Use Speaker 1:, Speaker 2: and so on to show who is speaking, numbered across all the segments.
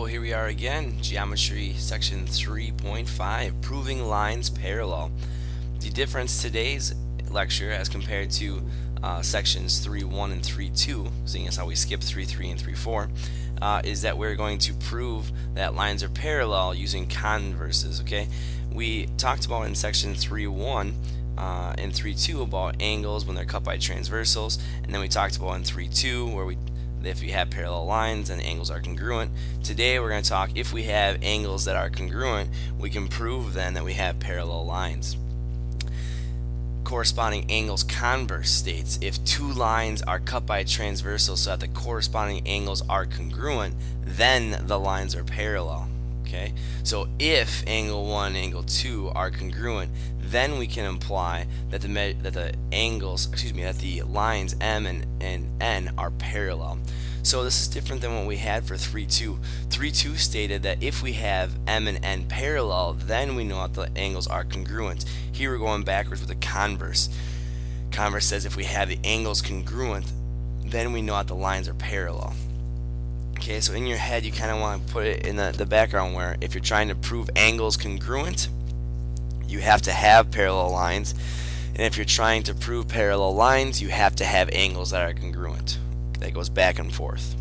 Speaker 1: Here we are again, Geometry Section 3.5, Proving Lines Parallel. The difference today's lecture as compared to Sections 3.1 and 3.2, seeing as how we skipped 3.3 and 3.4, is that we're going to prove that lines are parallel using converses, okay? We talked about in Section 3.1 and 3.2 about angles when they're cut by transversals, and then we talked about in 3.2 where if you have parallel lines and angles are congruent. Today we're going to talk if we have angles that are congruent, we can prove then that we have parallel lines. Corresponding angles converse states if two lines are cut by a transversal so that the corresponding angles are congruent, then the lines are parallel. Okay, so if angle 1 and angle 2 are congruent, then we can imply that the lines M and N are parallel. So this is different than what we had for 3.2. 3.2 stated that if we have M and N parallel, then we know that the angles are congruent. Here we're going backwards with the converse. Converse says if we have the angles congruent, then we know that the lines are parallel. Okay, so in your head you kind of want to put it in the background where if you're trying to prove angles congruent, you have to have parallel lines, and if you're trying to prove parallel lines, you have to have angles that are congruent. That goes back and forth.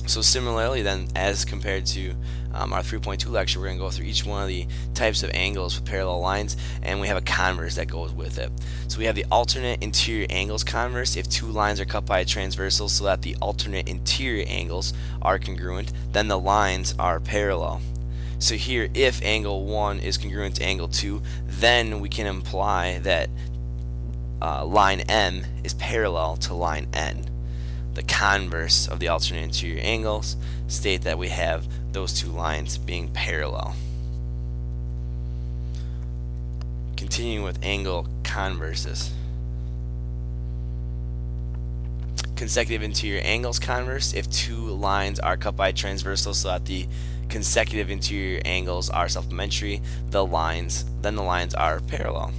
Speaker 1: So similarly then, as compared to our 3.2 lecture, we're going to go through each one of the types of angles with parallel lines, and we have a converse that goes with it. So we have the alternate interior angles converse. If two lines are cut by a transversal so that the alternate interior angles are congruent, then the lines are parallel. So here, if angle 1 is congruent to angle 2, then we can imply that line M is parallel to line N. The converse of the alternate interior angles state that we have those two lines being parallel. Continuing with angle converses. Consecutive interior angles converse. If two lines are cut by transversal so that the consecutive interior angles are supplementary, then the lines are parallel.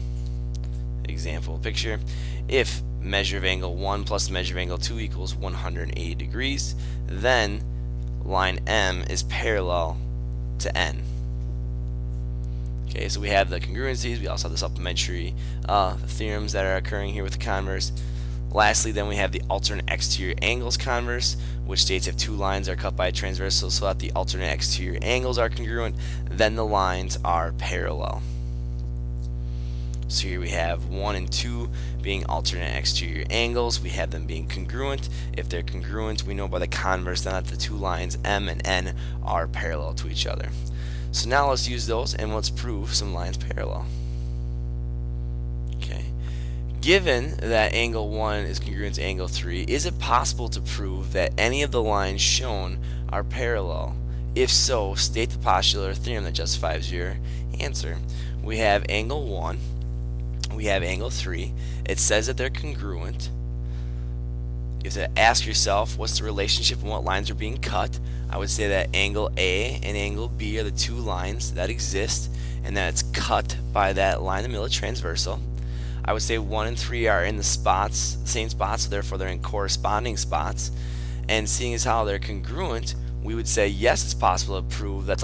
Speaker 1: Example picture: if measure of angle 1 plus measure of angle 2 equals 180 degrees, then line M is parallel to N. Okay, so we have the congruencies, we also have the supplementary theorems that are occurring here with the converse. Lastly, then we have the alternate exterior angles converse, which states if two lines are cut by a transversal so that the alternate exterior angles are congruent, then the lines are parallel. So here we have 1 and 2 being alternate exterior angles. We have them being congruent. If they're congruent, we know by the converse then that the two lines M and N are parallel to each other. So now let's use those and let's prove some lines parallel. Okay. Given that angle 1 is congruent to angle 3, is it possible to prove that any of the lines shown are parallel? If so, state the postular theorem that justifies your answer. We have angle 1. We have angle 3. It says that they're congruent. You have to ask yourself what's the relationship and what lines are being cut. I would say that angle A and angle B are the two lines that exist and that it's cut by that line in the middle of transversal. I would say 1 and 3 are in the same spots, so therefore they're in corresponding spots. And seeing as how they're congruent, we would say yes, it's possible to prove that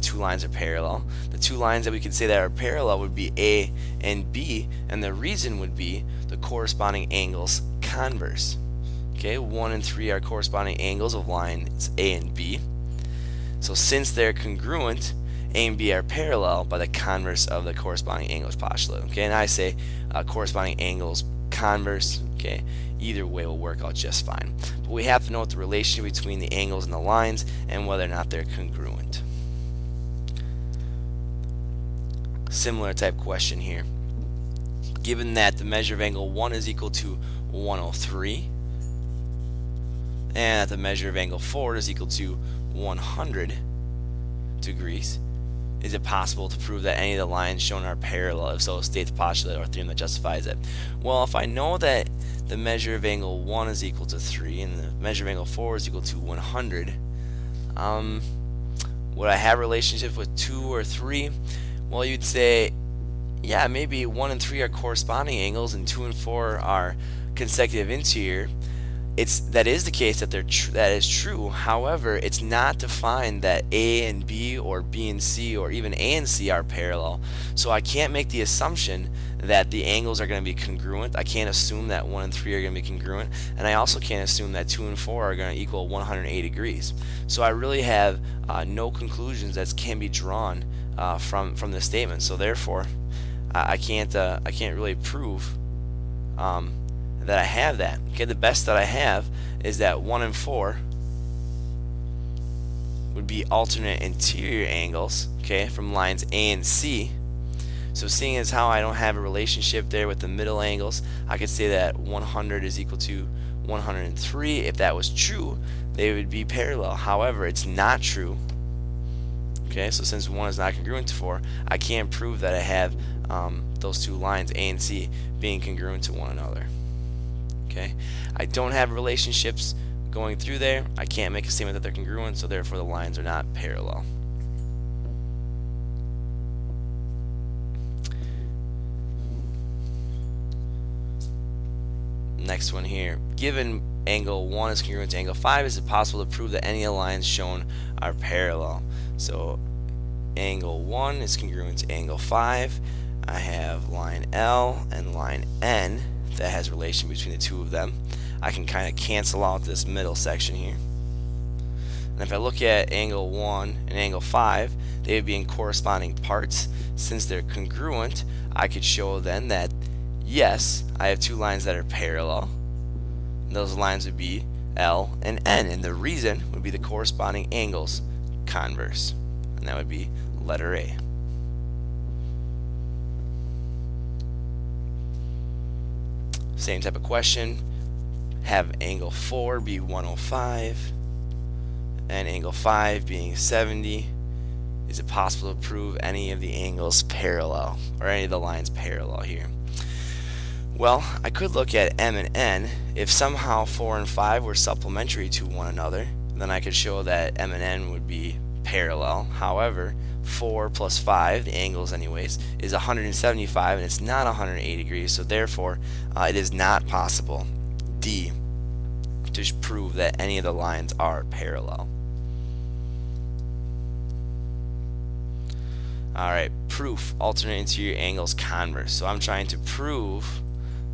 Speaker 1: two lines are parallel. The two lines that we could say that are parallel would be A and B, and the reason would be the corresponding angles converse. Okay, 1 and 3 are corresponding angles of lines A and B. So since they're congruent, A and B are parallel by the converse of the corresponding angles postulate. Okay, and I say corresponding angles converse. Okay, either way will work out just fine. But we have to know the relationship between the angles and the lines and whether or not they're congruent. Similar type question here. Given that the measure of angle 1 is equal to 103 and that the measure of angle 4 is equal to 100 degrees, is it possible to prove that any of the lines shown are parallel? If so, state the postulate or theorem that justifies it. Well, if I know that the measure of angle 1 is equal to 3 and the measure of angle 4 is equal to 100, would I have a relationship with 2 or 3? Well, you'd say, yeah, maybe 1 and 3 are corresponding angles and 2 and 4 are consecutive interior. that is the case, that that is true. However, it's not defined that A and B or B and C or even A and C are parallel. So I can't make the assumption that the angles are going to be congruent. I can't assume that 1 and 3 are going to be congruent, and I also can't assume that 2 and 4 are going to equal 180 degrees. So I really have no conclusions that can be drawn from this statement. So therefore, I can't really prove that I have that. Okay, the best that I have is that 1 and 4 would be alternate interior angles, okay, from lines A and C. So seeing as how I don't have a relationship there with the middle angles, I could say that 100 is equal to 103. If that was true, they would be parallel. However, it's not true. Okay, so since 1 is not congruent to 4, I can't prove that I have those two lines A and C being congruent to one another. Okay, I don't have relationships going through there. I can't make a statement that they're congruent, so therefore the lines are not parallel. Next one here. Given angle 1 is congruent to angle 5, is it possible to prove that any of the lines shown are parallel? So angle 1 is congruent to angle 5. I have line L and line N that has relation between the two of them. I can kind of cancel out this middle section here. And if I look at angle 1 and angle 5, they would be in corresponding parts. Since they're congruent, I could show then that yes, I have two lines that are parallel. And those lines would be L and N, and the reason would be the corresponding angles converse, and that would be letter A. Same type of question. Have angle 4 be 105 and angle 5 being 70. Is it possible to prove any of the angles parallel, or any of the lines parallel here? Well, I could look at M and N. If somehow 4 and 5 were supplementary to one another, then I could show that M and N would be parallel. However, 4 plus 5, the angles anyways, is 175, and it's not 180 degrees, so therefore it is not possible, D, to prove that any of the lines are parallel. Alright, proof, alternate interior angles converse. So I'm trying to prove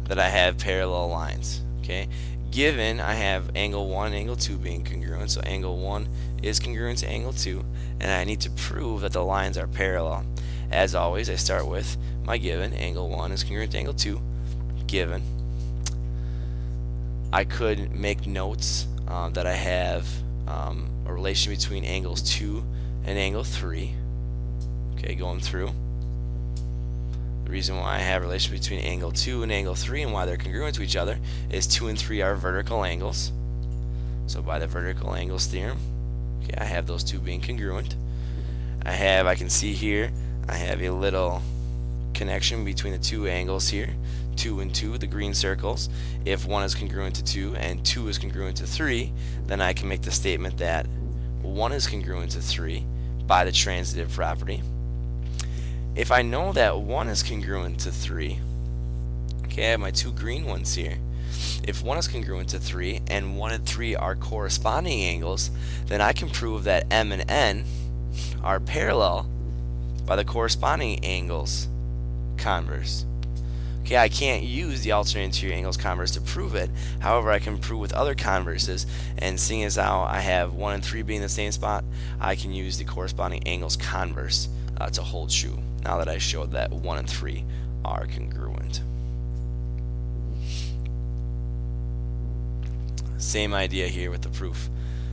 Speaker 1: that I have parallel lines. Okay, given I have angle 1 and angle 2 being congruent, so angle 1 is congruent to angle 2, and I need to prove that the lines are parallel. As always, I start with my given. Angle 1 is congruent to angle 2, given. I could make notes that I have a relation between angles 2 and angle 3. Okay, going through. The reason why I have a relation between angle 2 and angle 3 and why they're congruent to each other is 2 and 3 are vertical angles. So by the vertical angles theorem, okay, I have those two being congruent. I can see here, I have a little connection between the two angles here, 2 and 2, the green circles. If 1 is congruent to 2 and 2 is congruent to 3, then I can make the statement that 1 is congruent to 3 by the transitive property. If I know that 1 is congruent to 3, okay, I have my two green ones here. If 1 is congruent to 3 and 1 and 3 are corresponding angles, then I can prove that M and N are parallel by the corresponding angles converse. Okay, I can't use the alternate interior angles converse to prove it. However, I can prove with other converses, and seeing as how I have 1 and 3 being the same spot, I can use the corresponding angles converse to hold true, now that I showed that 1 and 3 are congruent. Same idea here with the proof.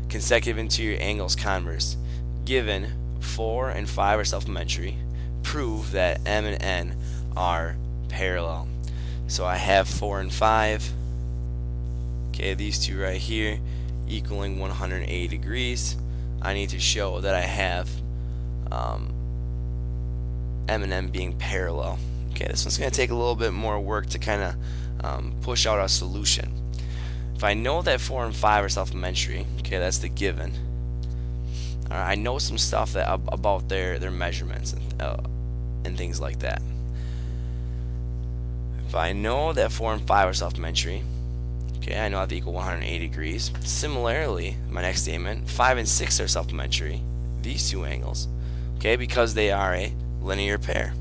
Speaker 1: Consecutive interior angles converse. Given 4 and 5 are supplementary, prove that M and N are parallel. So I have 4 and 5. Okay, these two right here equaling 180 degrees. I need to show that I have M and N being parallel. Okay, this one's going to take a little bit more work to kind of push out a solution. If I know that 4 and 5 are supplementary, okay, that's the given. I know some stuff that about their measurements and things like that. If I know that 4 and 5 are supplementary, Okay, I know I have to equal 180 degrees. Similarly, my next statement, 5 and 6 are supplementary, these two angles, okay, because they are a linear pair.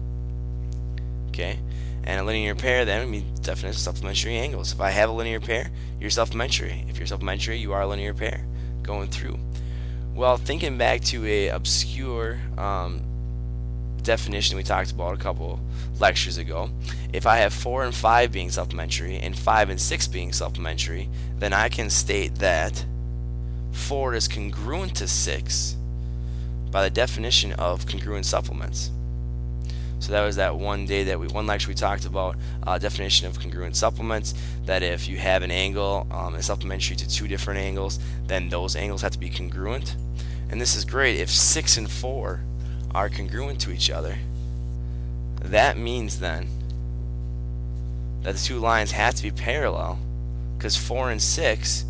Speaker 1: Okay, and a linear pair then would mean definition of supplementary angles. If I have a linear pair, you're supplementary. If you're supplementary, you are a linear pair going through. Well, thinking back to a obscure definition we talked about a couple lectures ago, if I have 4 and 5 being supplementary and 5 and 6 being supplementary, then I can state that 4 is congruent to 6 by the definition of congruent supplements. So that was that one lecture we talked about definition of congruent supplements, that if you have an angle that's supplementary to two different angles, then those angles have to be congruent. And this is great. If 6 and 4 are congruent to each other, that means then that the two lines have to be parallel, because 4 and 6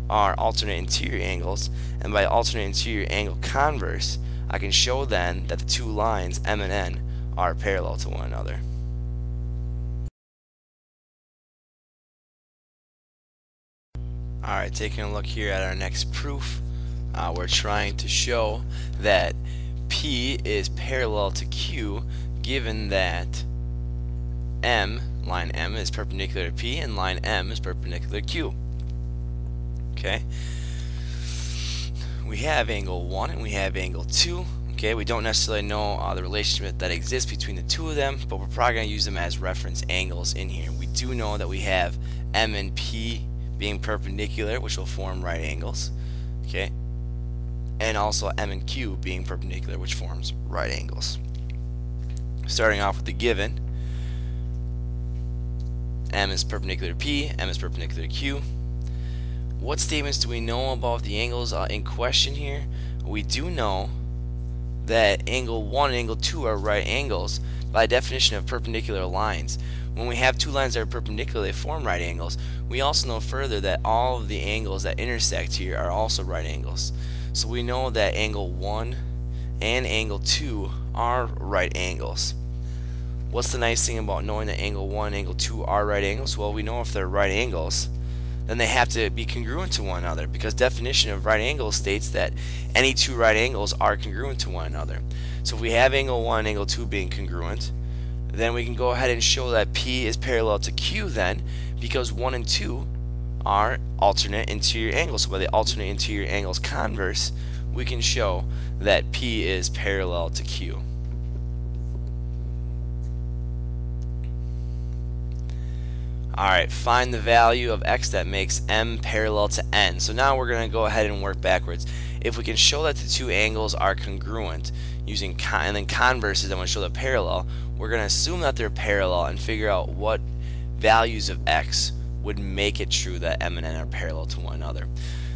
Speaker 1: are alternate interior angles, and by alternate interior angle converse, I can show then that the two lines M and N are parallel to one another. Alright, taking a look here at our next proof, we're trying to show that P is parallel to Q given that line M is perpendicular to P and line M is perpendicular to Q. Okay, we have angle 1 and we have angle 2. Okay, we don't necessarily know the relationship that exists between the two of them, but we're probably going to use them as reference angles in here. We do know that we have M and P being perpendicular, which will form right angles. Okay, and also M and Q being perpendicular, which forms right angles. Starting off with the given, M is perpendicular to P, M is perpendicular to Q. What statements do we know about the angles in question here? We do know that angle 1 and angle 2 are right angles by definition of perpendicular lines. When we have two lines that are perpendicular, they form right angles. We also know further that all of the angles that intersect here are also right angles. So we know that angle 1 and angle 2 are right angles. What's the nice thing about knowing that angle 1 and angle 2 are right angles? Well, we know if they're right angles, then they have to be congruent to one another, because definition of right angles states that any two right angles are congruent to one another. So if we have angle 1 and angle 2 being congruent, then we can go ahead and show that P is parallel to Q then, because 1 and 2 are alternate interior angles. So by the alternate interior angles converse, we can show that P is parallel to Q. Alright, find the value of x that makes M parallel to N. So now we're going to go ahead and work backwards. If we can show that the two angles are congruent using and then converses, then we'll show the parallel, we're going to assume that they're parallel and figure out what values of x would make it true that M and N are parallel to one another.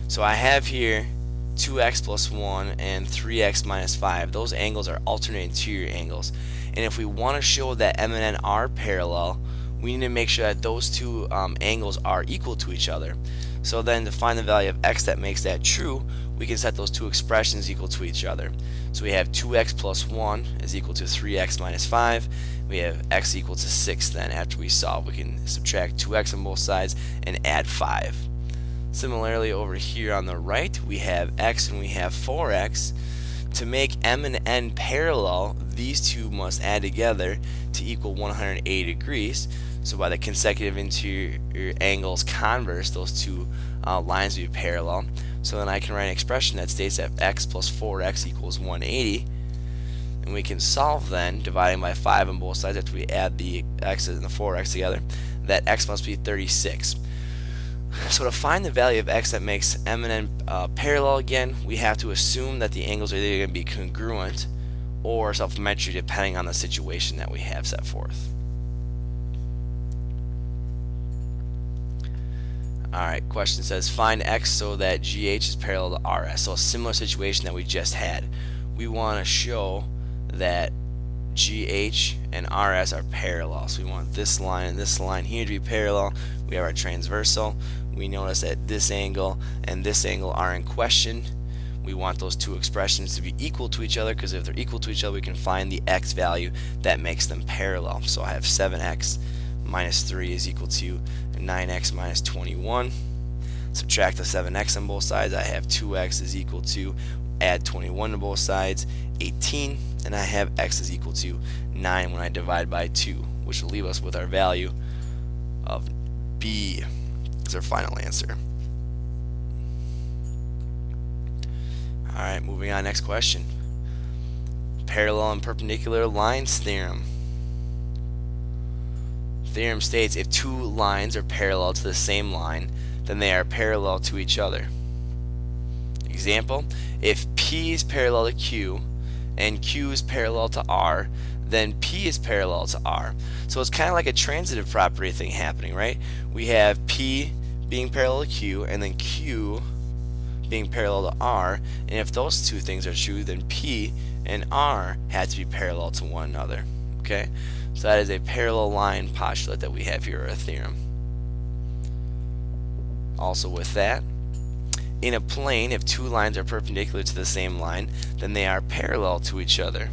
Speaker 1: So I have here 2x plus 1 and 3x minus 5. Those angles are alternate interior angles. And if we want to show that M and N are parallel, we need to make sure that those two angles are equal to each other. So then to find the value of x that makes that true, we can set those two expressions equal to each other. So we have 2x plus 1 is equal to 3x minus 5. We have x equal to 6 then. After we solve, we can subtract 2x on both sides and add 5. Similarly, over here on the right, we have x and we have 4x. To make M and N parallel, these two must add together to equal 180 degrees. So by the consecutive interior angles converse, those two lines will be parallel. So then I can write an expression that states that x plus 4x equals 180. And we can solve then, dividing by 5 on both sides after we add the x and the 4x together, that x must be 36. So to find the value of x that makes M and N parallel again, we have to assume that the angles are either going to be congruent or supplementary depending on the situation that we have set forth. Alright, question says find x so that GH is parallel to RS. So a similar situation that we just had. We want to show that GH and RS are parallel. So we want this line and this line here to be parallel. We have our transversal. We notice that this angle and this angle are in question. We want those two expressions to be equal to each other, because if they're equal to each other, we can find the x value that makes them parallel. So I have 7x minus 3 is equal to 9x minus 21. Subtract the 7x on both sides. I have 2x is equal to, add 21 to both sides, 18, and I have x is equal to 9 when I divide by 2, which will leave us with our value of B as our final answer. Alright, moving on, next question. Parallel and perpendicular lines theorem. Theorem states if two lines are parallel to the same line, then they are parallel to each other. Example, if P is parallel to Q and Q is parallel to R, then P is parallel to R. So it's kind of like a transitive property thing happening, right? We have P being parallel to Q and then Q being parallel to R, and if those two things are true, then P and R had to be parallel to one another. Okay, so that is a parallel line postulate that we have here, or a theorem. Also with that, in a plane, if two lines are perpendicular to the same line, then they are parallel to each other.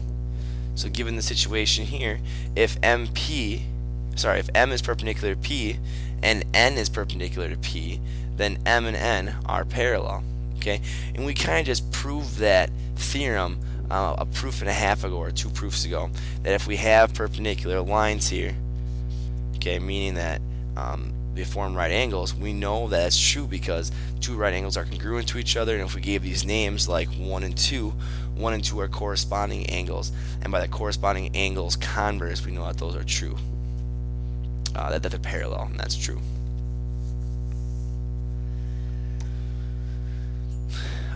Speaker 1: So given the situation here, if M is perpendicular to P and N is perpendicular to P, then M and N are parallel. Okay, and we kind of just proved that theorem a proof and a half ago, or 2 proofs ago, that if we have perpendicular lines here, okay, meaning that they form right angles, we know that it's true because two right angles are congruent to each other, and if we gave these names like 1 and 2, 1 and 2 are corresponding angles, and by the corresponding angles converse, we know that those are true, that they're parallel, and that's true.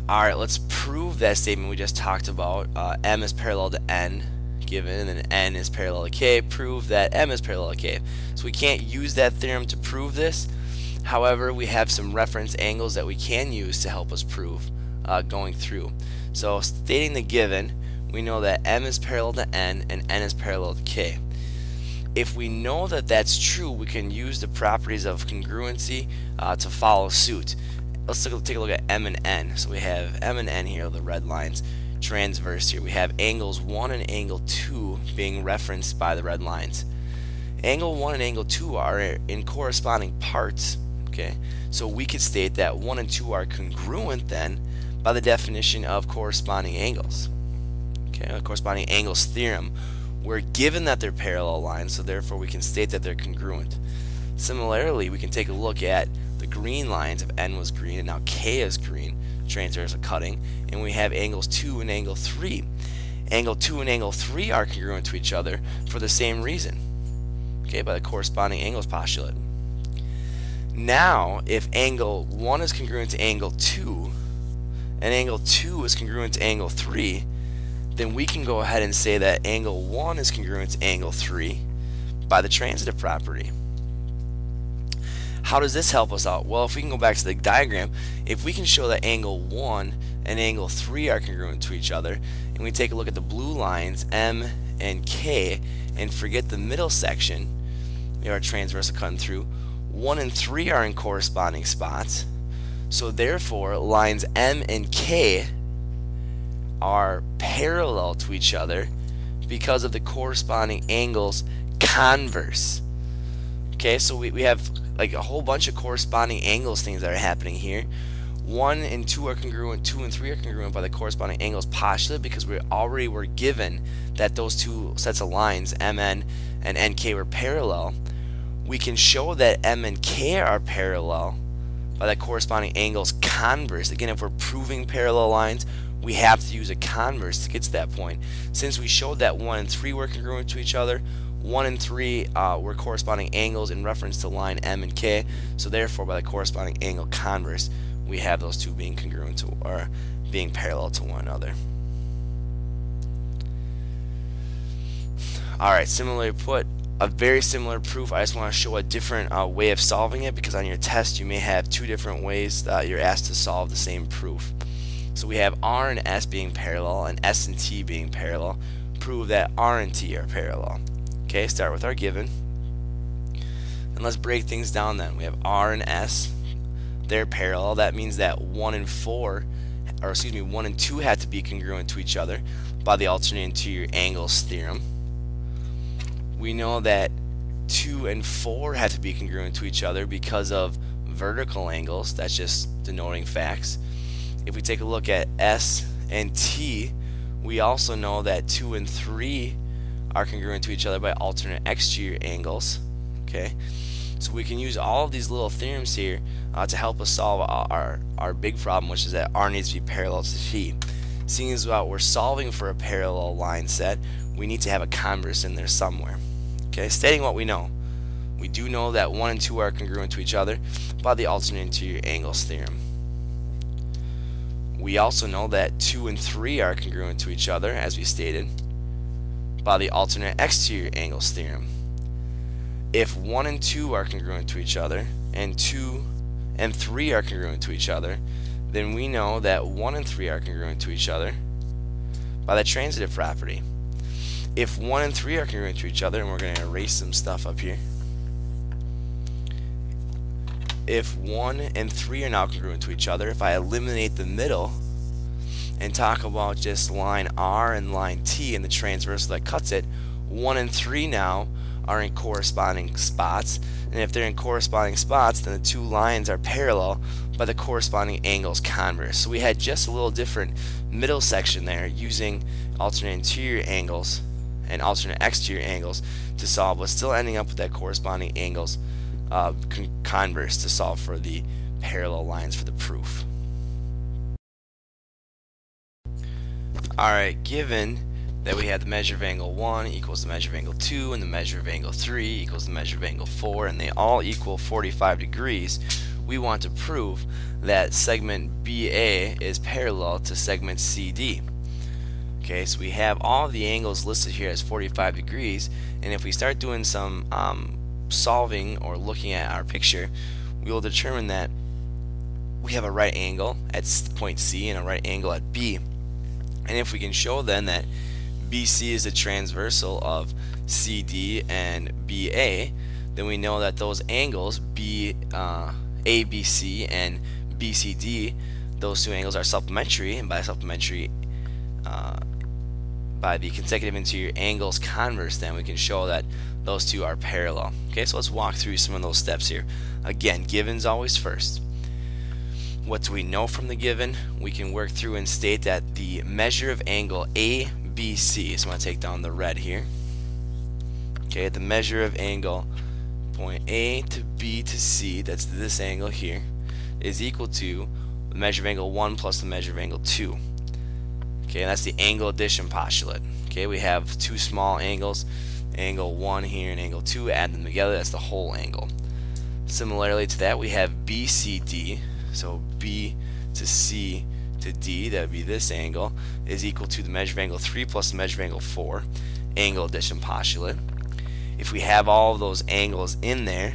Speaker 1: Alright, let's prove that statement we just talked about. M is parallel to N, given, and then N is parallel to K. Prove that M is parallel to K. So we can't use that theorem to prove this. However, we have some reference angles that we can use to help us prove going through. So stating the given, we know that M is parallel to N and N is parallel to K. If we know that that's true, we can use the properties of congruency to follow suit. Let's take a look at M and N. So we have M and N here, the red lines, transverse here. We have angles 1 and angle 2 being referenced by the red lines. Angle 1 and angle 2 are in corresponding parts. Okay, so we could state that 1 and 2 are congruent then by the definition of corresponding angles. Okay, corresponding angles theorem. We're given that they're parallel lines, so therefore we can state that they're congruent. Similarly, we can take a look at the green lines. If N was green and now K is green, transversal cutting, and we have angles 2 and angle 3. Angle 2 and angle 3 are congruent to each other for the same reason, okay, by the corresponding angles postulate. Now, if angle 1 is congruent to angle 2 and angle 2 is congruent to angle 3, then we can go ahead and say that angle 1 is congruent to angle 3 by the transitive property. How does this help us out? Well, if we can go back to the diagram, if we can show that angle 1 and angle 3 are congruent to each other, and we take a look at the blue lines, M and K, and forget the middle section, we have our transversal cutting through, 1 and 3 are in corresponding spots, so therefore lines M and K are parallel to each other because of the corresponding angles converse. Okay, so we have like a whole bunch of corresponding angles things that are happening here. 1 and 2 are congruent, 2 and 3 are congruent by the corresponding angles postulate because we already were given that those two sets of lines, MN and NK, were parallel. We can show that M and K are parallel by the corresponding angles converse. Again, if we're proving parallel lines, we have to use a converse to get to that point. Since we showed that 1 and 3 were congruent to each other, 1 and 3 were corresponding angles in reference to line M and K, so therefore by the corresponding angle converse, we have those two being congruent to, or being parallel to one another. Alright, similarly put, a very similar proof. I just want to show a different way of solving it, because on your test you may have 2 different ways that you're asked to solve the same proof. So we have R and S being parallel and S and T being parallel. Prove that R and T are parallel. Okay, start with our given. And let's break things down then. We have R and S. They're parallel. That means that 1 and 4, or excuse me, 1 and 2 have to be congruent to each other by the alternating interior angles theorem. We know that 2 and 4 have to be congruent to each other because of vertical angles. That's just denoting facts. If we take a look at S and T, we also know that 2 and 3 are congruent to each other by alternate exterior angles. Okay, so we can use all of these little theorems here to help us solve our big problem, which is that R needs to be parallel to T. Seeing as we're solving for a parallel line set, we need to have a converse in there somewhere. Okay, stating what we know. We do know that 1 and 2 are congruent to each other by the alternate interior angles theorem. We also know that 2 and 3 are congruent to each other, as we stated, by the alternate exterior angles theorem. If 1 and 2 are congruent to each other, and 2 and 3 are congruent to each other, then we know that 1 and 3 are congruent to each other by the transitive property. If 1 and 3 are congruent to each other, and we're going to erase some stuff up here. If 1 and 3 are now congruent to each other, if I eliminate the middle and talk about just line R and line T and the transversal that cuts it, 1 and 3 now are in corresponding spots, and if they're in corresponding spots, then the two lines are parallel by the corresponding angles converse. So we had just a little different middle section there using alternate interior angles and alternate exterior angles to solve, but still ending up with that corresponding angles converse to solve for the parallel lines for the proof. Alright, given that we have the measure of angle 1 equals the measure of angle 2 and the measure of angle 3 equals the measure of angle 4, and they all equal 45 degrees, we want to prove that segment BA is parallel to segment CD. Okay, so we have all of the angles listed here as 45 degrees, and if we start doing some solving or looking at our picture, we will determine that we have a right angle at point C and a right angle at B. And if we can show then that BC is a transversal of CD and BA, then we know that those angles ABC and BCD, those two angles are supplementary, and by supplementary, by the consecutive interior angles converse, then we can show that those two are parallel. Okay, so let's walk through some of those steps here. Again, given's always first. What do we know from the given? We can work through and state that the measure of angle ABC, so I'm going to take down the red here. Okay, the measure of angle point A to B to C, that's this angle here, is equal to the measure of angle 1 plus the measure of angle 2. Okay, and that's the angle addition postulate. Okay, we have two small angles, angle 1 here and angle 2, add them together, that's the whole angle. Similarly to that, we have BCD, so B to C to D, that would be this angle, is equal to the measure of angle 3 plus the measure of angle 4, angle addition postulate. If we have all of those angles in there,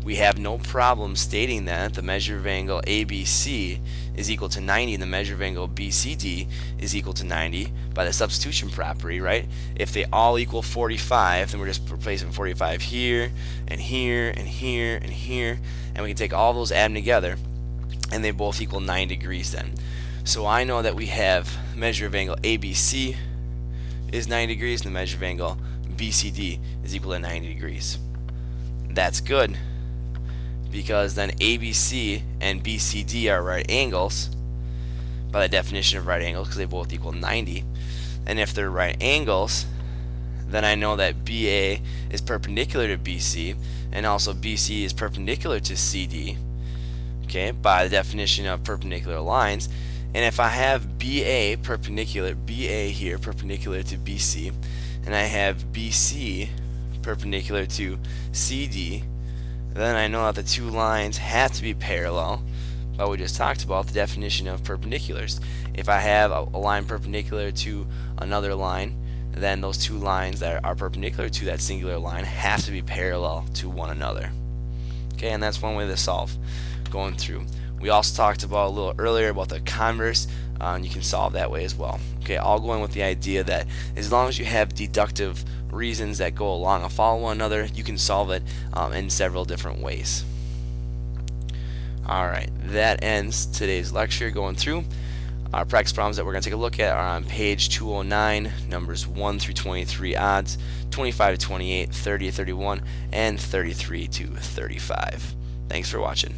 Speaker 1: we have no problem stating that the measure of angle ABC is equal to 90 and the measure of angle BCD is equal to 90 by the substitution property, right? If they all equal 45, then we're just replacing 45 here and here and here and here, and we can take all those, add them together, and they both equal 90 degrees then. So I know that we have measure of angle ABC is 90 degrees and the measure of angle BCD is equal to 90 degrees. That's good, because then ABC and BCD are right angles by the definition of right angles, because they both equal 90. And if they're right angles, then I know that BA is perpendicular to BC, and also BC is perpendicular to CD, okay, by the definition of perpendicular lines. And if I have BA perpendicular, BA here perpendicular to BC, and I have BC perpendicular to CD, then I know that the two lines have to be parallel by what we just talked about, the definition of perpendiculars. If I have a line perpendicular to another line, then those two lines that are perpendicular to that singular line have to be parallel to one another. Okay, and that's one way to solve going through. We also talked about a little earlier about the converse, and you can solve that way as well. Okay, all going with the idea that as long as you have deductive reasons that go along and follow one another, you can solve it in several different ways. Alright, that ends today's lecture going through. Our practice problems that we're going to take a look at are on page 209, numbers 1 through 23 odds, 25 to 28, 30 to 31, and 33 to 35. Thanks for watching.